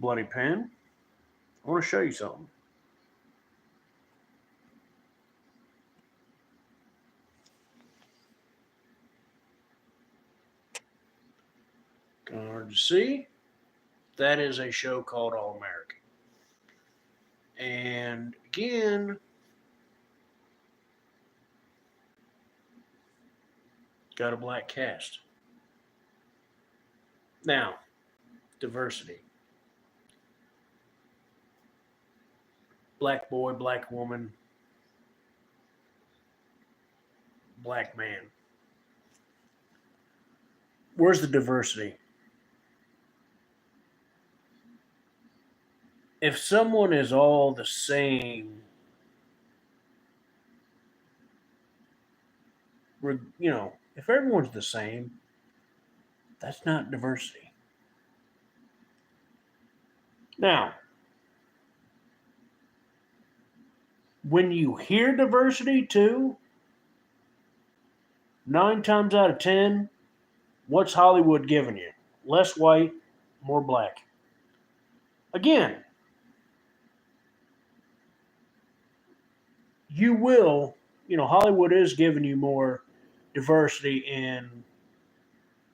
bloody pen. I want to show you something. Kind of hard to see. That is a show called All American. And again, got a black cast. Now, diversity. Black boy, black woman, black man. Where's the diversity? If someone is all the same, if everyone's the same, that's not diversity. Now, when you hear diversity too, 9 times out of 10, what's Hollywood giving you? Less white, more black. Again, you will, Hollywood is giving you more diversity in,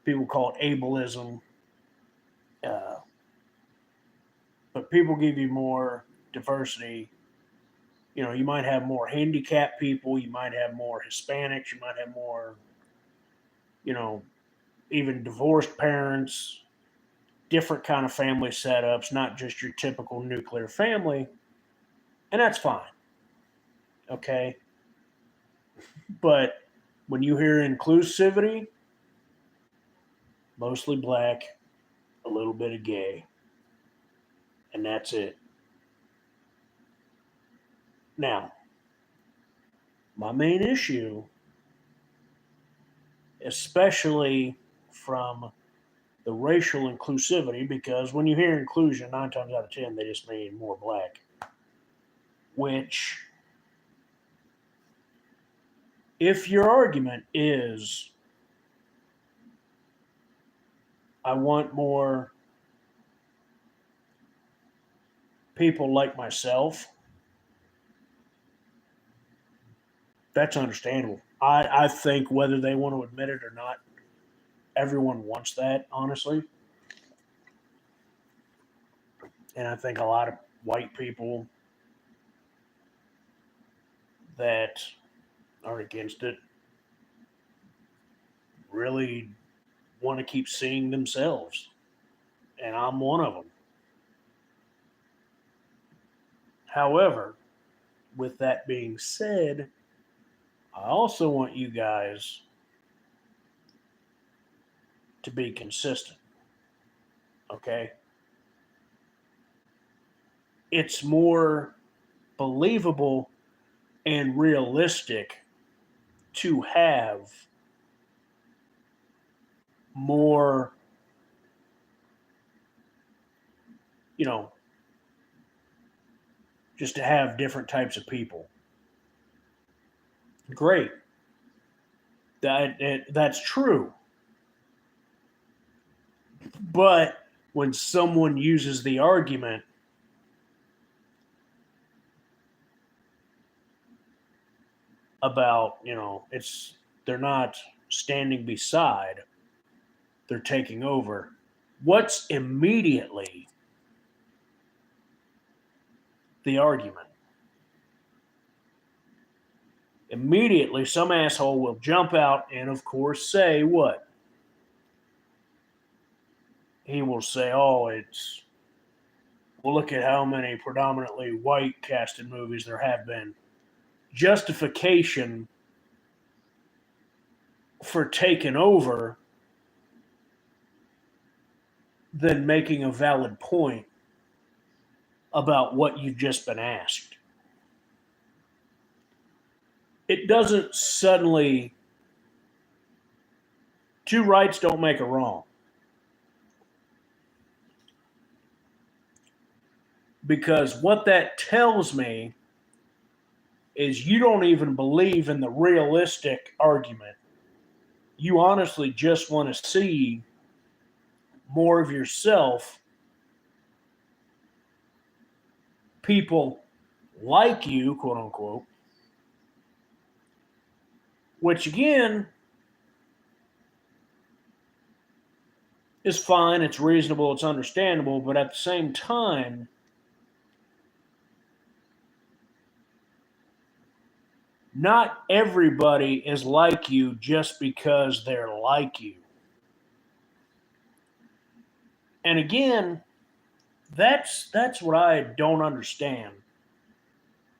people call it ableism, but people give you more diversity. You might have more handicapped people, you might have more Hispanics, you might have more, even divorced parents, different kind of family setups, not just your typical nuclear family, and that's fine. Okay? But when you hear inclusivity, mostly black, a little bit of gay, and that's it. Now, my main issue, especially from the racial inclusivity, because when you hear inclusion, 9 times out of 10, they just mean more black, which, if your argument is, I want more people like myself, that's understandable. I think whether they want to admit it or not, everyone wants that, honestly. And I think a lot of white people that are against it really want to keep seeing themselves. And I'm one of them. However, with that being said, I also want you guys to be consistent. Okay? It's more believable and realistic to have more, just to have different types of people. Great. That's true. But when someone uses the argument about, they're not standing beside, they're taking over, what's immediately the argument? Immediately, some asshole will jump out and, of course, say what? He will say, well, look at how many predominantly white casted movies there have been. Justification for taking over than making a valid point about what you've just been asked. It doesn't suddenly, 2 rights don't make a wrong. Because what that tells me is you don't even believe in the realistic argument. You honestly just want to see more of yourself people like you, quote unquote, which again is fine, it's reasonable, it's understandable, but at the same time, not everybody is like you just because they're like you. And again, that's what I don't understand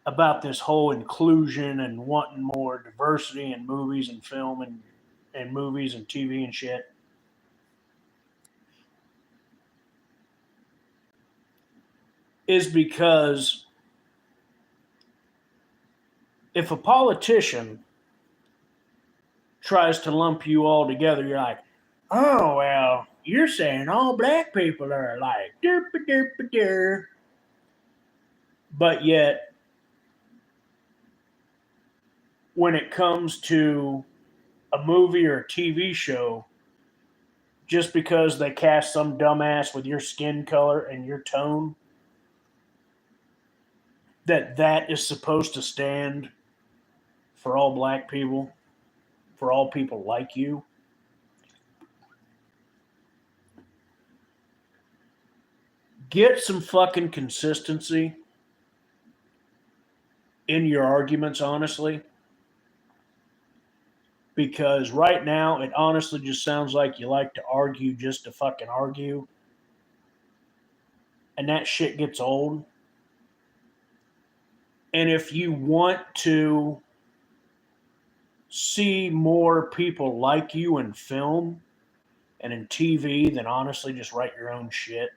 about this whole inclusion and wanting more diversity in movies and film and movies and TV and shit. Is because if a politician tries to lump you all together, you're like, oh, well, you're saying all black people are alike. Derp derp der. But yet, when it comes to a movie or a TV show, just because they cast some dumbass with your skin color and your tone, that is supposed to stand for all black people, for all people like you. Get some fucking consistency in your arguments, honestly, because right now it honestly just sounds like you like to argue just to fucking argue, and that shit gets old. And if you want to see more people like you in film and in TV, then honestly just write your own shit.